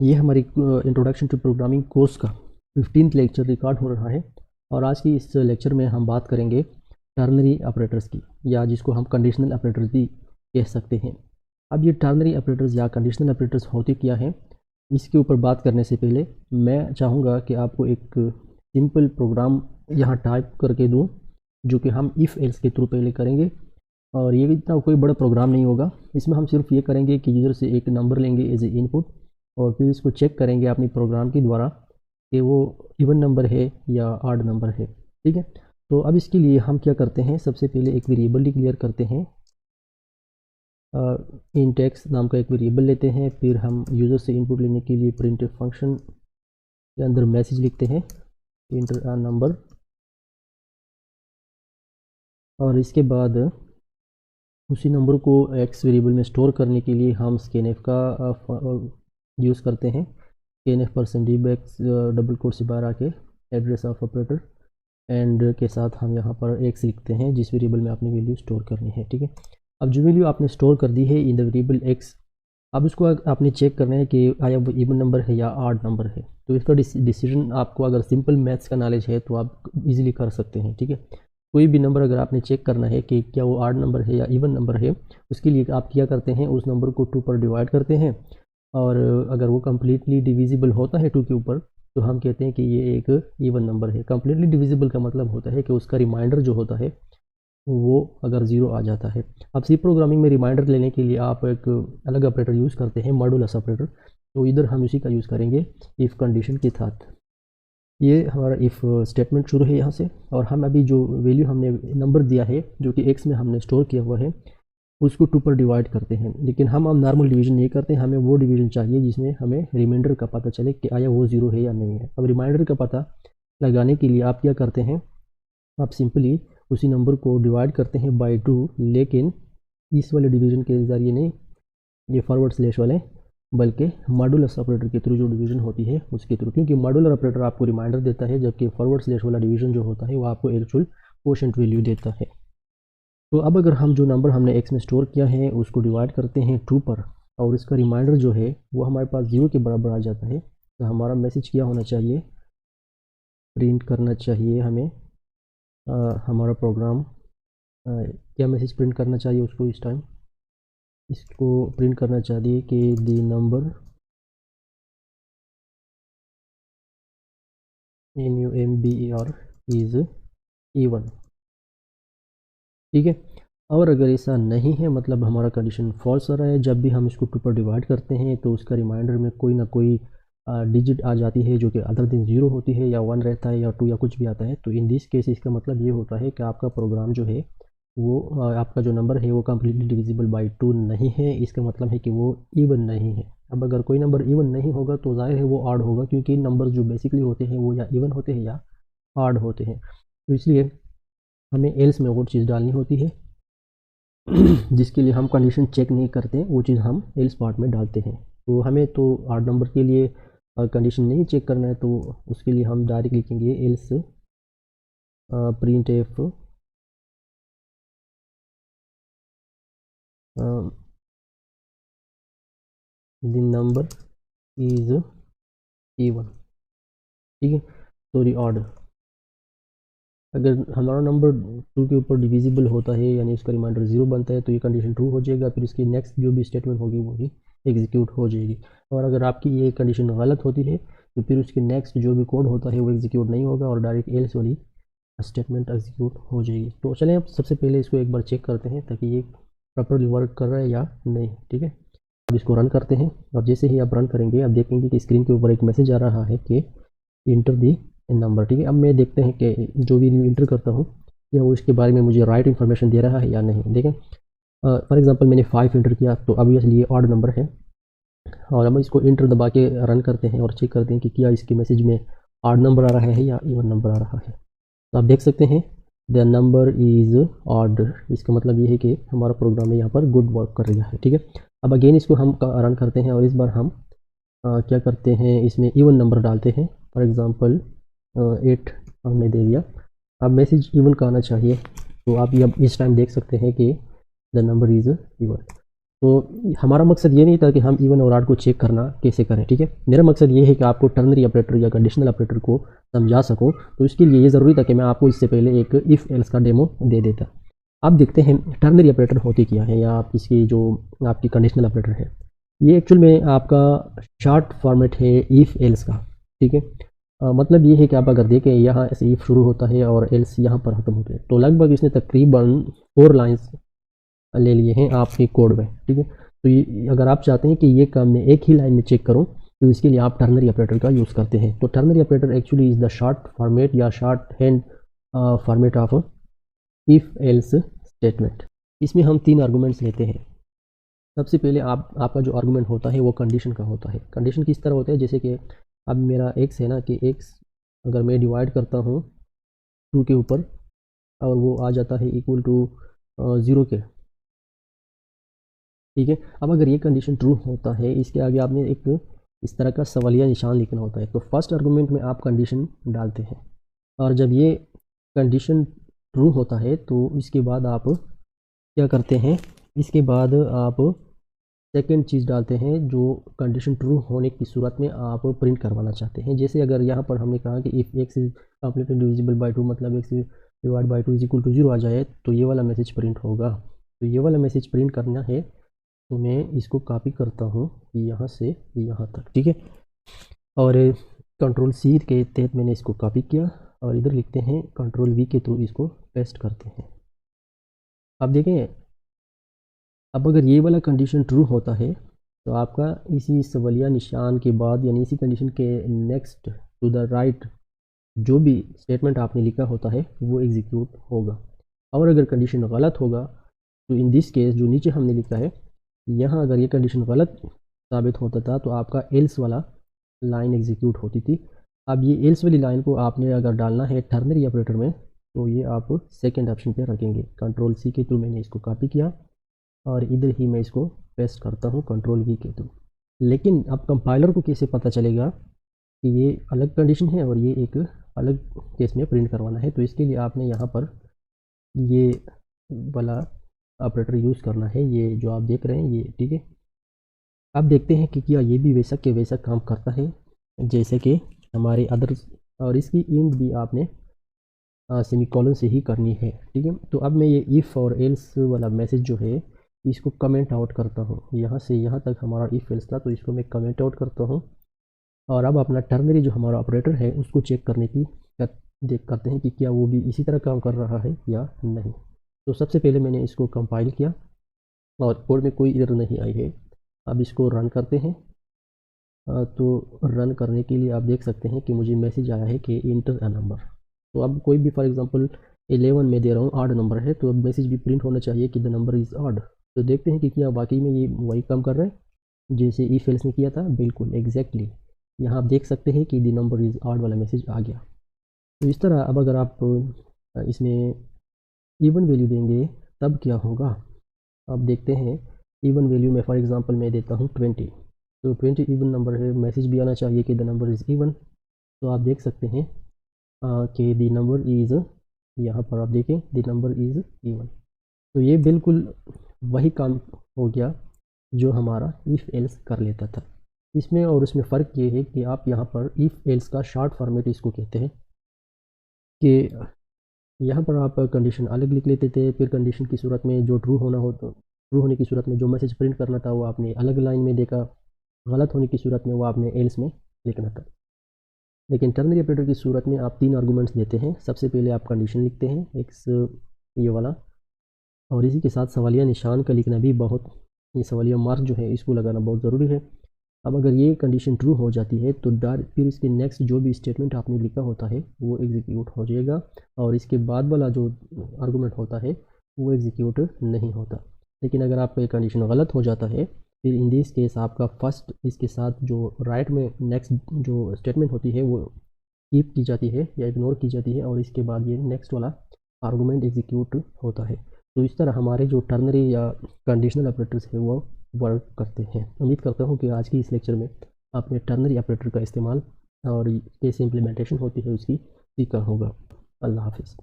ये हमारी introduction to programming course का 15th लेक्चर रिकॉर्ड हो रहा है और आज की इस लेक्चर में हम बात करेंगे टर्नरी ऑपरेटर्स की, या जिसको हम कंडीशनल ऑपरेटर्स भी कह सकते हैं। अब ये टर्नरी ऑपरेटर्स या कंडीशनल ऑपरेटर्स होते क्या हैं, इसके ऊपर बात करने से पहले मैं चाहूँगा कि आपको एक सिंपल प्रोग्राम यहाँ टाइप करके दूँ, जो कि हम इफ़ एल्स के थ्रू पहले करेंगे। और ये इतना कोई बड़ा प्रोग्राम नहीं होगा, इसमें हम सिर्फ ये करेंगे कि यूज़र से एक नंबर लेंगे एज ए इनपुट और फिर इसको चेक करेंगे अपनी प्रोग्राम के द्वारा कि वो इवन नंबर है या ऑड नंबर है। ठीक है, तो अब इसके लिए हम क्या करते हैं, सबसे पहले एक वेरिएबल डिक्लेयर करते हैं। इंट एक्स नाम का एक वेरिएबल लेते हैं, फिर हम यूज़र से इनपुट लेने के लिए प्रिंटफ फंक्शन के अंदर मैसेज लिखते हैं इंटर अ नंबर, और इसके बाद उसी नंबर को एक्स वेरिएबल में स्टोर करने के लिए हम स्कैनफ का यूज़ करते हैं। scanf%dbx डबल कोट से बाहर आके एड्रेस ऑफ ऑपरेटर एंड के साथ हम यहाँ पर एक्स लिखते हैं जिस वेरिएबल में आपने वैल्यू स्टोर करनी है। ठीक है, अब जो वैल्यू आपने स्टोर कर दी है इन द वेरिएबल एक्स, अब उसको आपने चेक करना है कि आया वो इवन नंबर है या ऑड नंबर है। तो इसका डिसीजन आपको अगर सिंपल मैथ्स का नॉलेज है तो आप इजीली कर सकते हैं। ठीक है, कोई भी नंबर अगर आपने चेक करना है कि क्या वो ऑड नंबर है या इवन नंबर है, उसके लिए आप क्या करते हैं, उस नंबर को 2 पर डिवाइड करते हैं और अगर वो कम्प्लीटली डिविजिबल होता है 2 के ऊपर तो हम कहते हैं कि ये एक इवन नंबर है। कम्प्लीटली डिविजिबल का मतलब होता है कि उसका रिमाइंडर जो होता है वो अगर 0 आ जाता है। अब सी प्रोग्रामिंग में रिमाइंडर लेने के लिए आप एक अलग ऑपरेटर यूज़ करते हैं, मॉडुलस ऑपरेटर, तो इधर हम इसी का यूज़ करेंगे इफ़ कंडीशन के साथ। ये हमारा इफ़ स्टेटमेंट शुरू है यहाँ से, और हम अभी जो वैल्यू हमने नंबर दिया है जो कि एक्स में हमने स्टोर किया हुआ है उसको 2 पर डिवाइड करते हैं। लेकिन हम अब नॉर्मल डिवीजन नहीं करते, हमें वो डिवीजन चाहिए जिसमें हमें रिमाइंडर का पता चले कि आया वो 0 है या नहीं है। अब रिमाइंडर का पता लगाने के लिए आप क्या करते हैं, आप सिंपली उसी नंबर को डिवाइड करते हैं बाय 2, लेकिन इस वाले डिवीजन के ज़रिए नहीं, ये फॉरवर्ड स्लैश वाले, बल्कि मॉडुलस ऑपरेटर के थ्रू जो डिवीजन होती है उसके थ्रू, क्योंकि मॉडुलर ऑपरेटर आपको रिमाइंडर देता है जबकि फॉरवर्ड स्लैश वाला डिवीजन जो होता है वो आपको एक्चुअल कोशेंट वैल्यू देता है। तो अब अगर हम जो नंबर हमने एक्स में स्टोर किया है उसको डिवाइड करते हैं 2 पर और इसका रिमाइंडर जो है वो हमारे पास 0 के बराबर आ जाता है, तो हमारा मैसेज क्या होना चाहिए, प्रिंट करना चाहिए हमें हमारा प्रोग्राम क्या मैसेज प्रिंट करना चाहिए उसको, इस टाइम इसको प्रिंट करना चाहिए कि the number NUMBER is even. ठीक है, और अगर ऐसा नहीं है, मतलब हमारा कंडीशन फॉल्स आ रहा है, जब भी हम इसको 2 पर डिवाइड करते हैं तो उसका रिमाइंडर में कोई ना कोई डिजिट आ जाती है जो कि अदर देन 0 होती है या 1 रहता है या 2 या कुछ भी आता है, तो इन दिस केस इसका मतलब ये होता है कि आपका प्रोग्राम जो है वो आपका जो नंबर है वो कम्प्लीटली डिविजिबल बाई 2 नहीं है। इसका मतलब है कि वो इवन नहीं है। अब अगर कोई नंबर इवन नहीं होगा तो जाहिर है वो ऑड होगा, क्योंकि नंबर जो बेसिकली होते हैं वो या इवन होते हैं या ऑड होते हैं। तो इसलिए हमें एल्स में वो चीज़ डालनी होती है जिसके लिए हम कंडीशन चेक नहीं करते, वो चीज़ हम एल्स पार्ट में डालते हैं। तो हमें तो ऑड नंबर के लिए कंडीशन नहीं चेक करना है, तो उसके लिए हम डायरेक्ट लिखेंगे else print F the number is even. ठीक है, सॉरी ऑड। अगर हमारा नंबर 2 के ऊपर डिविजिबल होता है यानी उसका रिमाइंडर 0 बनता है तो ये कंडीशन ट्रू हो जाएगा, फिर इसकी नेक्स्ट जो भी स्टेटमेंट होगी वो भी एग्जीक्यूट हो जाएगी। और अगर आपकी ये कंडीशन गलत होती है तो फिर उसकी नेक्स्ट जो भी कोड होता है वो एग्जीक्यूट नहीं होगा और डायरेक्ट एल्स वाली स्टेटमेंट एग्जीक्यूट हो जाएगी। तो चलें अब सबसे पहले इसको एक बार चेक करते हैं ताकि ये प्रॉपरली वर्क कर रहा है या नहीं। ठीक है, अब इसको रन करते हैं और जैसे ही आप रन करेंगे आप देखेंगे कि स्क्रीन के ऊपर एक मैसेज आ रहा है कि इंटर दी नंबर। ठीक है, अब मैं देखते हैं कि जो भी इंटर करता हूँ या वो इसके बारे में मुझे राइट इन्फॉर्मेशन दे रहा है या नहीं। देखें, फॉर एग्जांपल मैंने 5 इंटर किया तो ऑब्वियसली ये ऑड नंबर है, और हम इसको इंटर दबा के रन करते हैं और चेक करते हैं कि क्या इसके मैसेज में ऑड नंबर आ रहा है या इवन नंबर आ रहा है। तो आप देख सकते हैं द नंबर इज़ ऑड, इसका मतलब ये है कि हमारा प्रोग्राम यहाँ पर गुड वर्क कर रहा है। ठीक है, अब अगेन इसको हम रन करते हैं और इस बार हम क्या करते हैं, इसमें इवन नंबर डालते हैं। फॉर एग्ज़ाम्पल 8 हमने दे दिया। अब मैसेज इवन का आना चाहिए, तो आप ये अब इस टाइम देख सकते हैं कि द नंबर इज़ इवन। तो हमारा मकसद ये नहीं था कि हम इवन और ऑड को चेक करना कैसे करें, ठीक है। मेरा मकसद ये है कि आपको टर्नरी ऑपरेटर या कंडीशनल ऑपरेटर को समझा सकूं, तो इसके लिए ये ज़रूरी था कि मैं आपको इससे पहले एक इफ़ एल्स का डेमो दे देता। अब देखते हैं टर्नरी ऑपरेटर होती क्या है, या आप इसकी जो आपकी कंडीशनल ऑपरेटर है, ये एक्चुअल में आपका शॉर्ट फॉर्मेट है इफ़ एल्स का, ठीक है। मतलब ये है कि आप अगर देखें यहाँ ऐसे इफ़ शुरू होता है और एल्स यहाँ पर ख़त्म होते हैं, तो लगभग इसने तकरीबन 4 लाइन्स ले लिए हैं आपके कोड में, ठीक है। तो ये अगर आप चाहते हैं कि ये काम मैं एक ही लाइन में चेक करूं, तो इसके लिए आप टर्नरी ऑपरेटर का यूज़ करते हैं। तो ternary operator actually is the short format या short hand format of if else statement. इसमें हम 3 आर्गूमेंट्स लेते हैं। सबसे पहले आपका जो आर्गूमेंट होता है वो कंडीशन का होता है। कंडीशन किस तरह होता है, जैसे कि अब मेरा एक्स है ना, कि एक्स अगर मैं डिवाइड करता हूँ 2 के ऊपर और वो आ जाता है इक्वल टू 0 के, ठीक है। अब अगर ये कंडीशन ट्रू होता है, इसके आगे आपने एक इस तरह का सवालिया निशान लिखना होता है। तो फर्स्ट आर्गूमेंट में आप कंडीशन डालते हैं, और जब ये कंडीशन ट्रू होता है तो इसके बाद आप क्या करते हैं, इसके बाद आप सेकेंड चीज़ डालते हैं जो कंडीशन ट्रू होने की सूरत में आप प्रिंट करवाना चाहते हैं। जैसे अगर यहाँ पर हमने कहा कि if x is completely divisible by 2, मतलब x divide by 2 is equal to 0 आ जाए, तो ये वाला मैसेज प्रिंट होगा। तो ये वाला मैसेज प्रिंट करना है, तो मैं इसको कॉपी करता हूँ यहाँ से यहाँ तक, ठीक है। और कंट्रोल सी के तहत मैंने इसको कॉपी किया और इधर लिखते हैं, कंट्रोल वी के थ्रू इसको पेस्ट करते हैं। अब देखें, अब अगर ये वाला कंडीशन ट्रू होता है तो आपका इसी सवालिया निशान के बाद, यानी इसी कंडीशन के नेक्स्ट टू द राइट जो भी स्टेटमेंट आपने लिखा होता है वो एग्जीक्यूट होगा। और अगर कंडीशन गलत होगा तो इन दिस केस जो नीचे हमने लिखा है यहाँ, अगर ये कंडीशन गलत साबित होता था तो आपका एल्स वाला लाइन एग्जीक्यूट होती थी। अब ये एल्स वाली लाइन को आपने अगर डालना है टर्नरी ऑपरेटर में, तो ये आप सेकेंड ऑप्शन पे रखेंगे। कंट्रोल सी के थ्रू मैंने इसको कॉपी किया और इधर ही मैं इसको पेस्ट करता हूँ कंट्रोल वी के थ्रू। लेकिन अब कंपाइलर को कैसे पता चलेगा कि ये अलग कंडीशन है और ये एक अलग केस में प्रिंट करवाना है? तो इसके लिए आपने यहाँ पर ये वाला ऑपरेटर यूज़ करना है, ये जो आप देख रहे हैं ये, ठीक है। अब देखते हैं कि क्या ये भी वैसा के वैसा काम करता है जैसे कि हमारे अदर्स, और इसकी एंड भी आपने सेमीकोलन से ही करनी है, ठीक है। तो अब मैं ये इफ़ और एल्स वाला मैसेज जो है इसको कमेंट आउट करता हूँ। यहाँ से यहाँ तक हमारा इफ़ एल्स था, तो इसको मैं कमेंट आउट करता हूँ। और अब अपना टर्नरी जो हमारा ऑपरेटर है उसको चेक करने की देख करते हैं कि क्या वो भी इसी तरह काम कर रहा है या नहीं। तो सबसे पहले मैंने इसको कंपाइल किया और कोड में कोई एरर नहीं आई है। अब इसको रन करते हैं। तो रन करने के लिए आप देख सकते हैं कि मुझे मैसेज आया है कि इंटर अ नंबर। तो अब कोई भी फॉर एग्जांपल 11 में दे रहा हूँ, ऑड नंबर है, तो अब मैसेज भी प्रिंट होना चाहिए कि द नंबर इज़ ऑड। तो देखते हैं कि क्या वाकई में ये वही काम कर रहा है जैसे इफ एल्स ने किया था। बिल्कुल एग्जैक्टली यहाँ आप देख सकते हैं कि द नंबर इज़ ऑड वाला मैसेज आ गया। तो इस तरह अब अगर आप इसमें इवन वैल्यू देंगे तब क्या होगा, अब देखते हैं। इवन वैल्यू में फॉर एग्जांपल मैं देता हूँ 20, तो 20 इवन नंबर है, मैसेज भी आना चाहिए कि द नंबर इज़ इवन। तो आप देख सकते हैं कि द नंबर इज़, यहाँ पर आप देखें द नंबर इज़ इवन। तो ये बिल्कुल वही काम हो गया जो हमारा इफ़ एल्स कर लेता था। इसमें और उसमें फ़र्क ये है कि आप यहाँ पर इफ़ एल्स का शॉर्ट फॉर्मेट इसको कहते हैं कि यहाँ पर आप कंडीशन अलग लिख लेते थे, फिर कंडीशन की सूरत में जो ट्रू होने की सूरत में जो मैसेज प्रिंट करना था वो आपने अलग लाइन में देखा, गलत होने की सूरत में वो आपने एल्स में लिखना था। लेकिन टर्नरी ऑपरेटर की सूरत में आप 3 आर्गूमेंट्स देते हैं। सबसे पहले आप कंडीशन लिखते हैं एक्स ये वाला, और इसी के साथ सवालिया निशान का लिखना भी बहुत, ये सवालिया मार्क जो है इसको लगाना बहुत ज़रूरी है। अब अगर ये कंडीशन ट्रू हो जाती है तो फिर इसके नेक्स्ट जो भी स्टेटमेंट आपने लिखा होता है वो एग्जीक्यूट हो जाएगा, और इसके बाद वाला जो आर्गूमेंट होता है वो एग्जीक्यूट नहीं होता। लेकिन अगर आपका ये कंडीशन गलत हो जाता है, फिर इन दिस केस आपका फर्स्ट इसके साथ जो राइट में नेक्स्ट जो स्टेटमेंट होती है वो कीप की जाती है या इग्नोर की जाती है, और इसके बाद ये नेक्स्ट वाला आर्गूमेंट एग्जीक्यूट होता है। तो इस तरह हमारे जो टर्नरी या कंडीशनल ऑपरेटर्स है वो वर्क करते हैं। उम्मीद करता हूँ कि आज की इस लेक्चर में आपने टर्नरी ऑपरेटर का इस्तेमाल और कैसे इम्प्लीमेंटेशन होती है उसकी सीखा होगा। अल्लाह हाफिज़।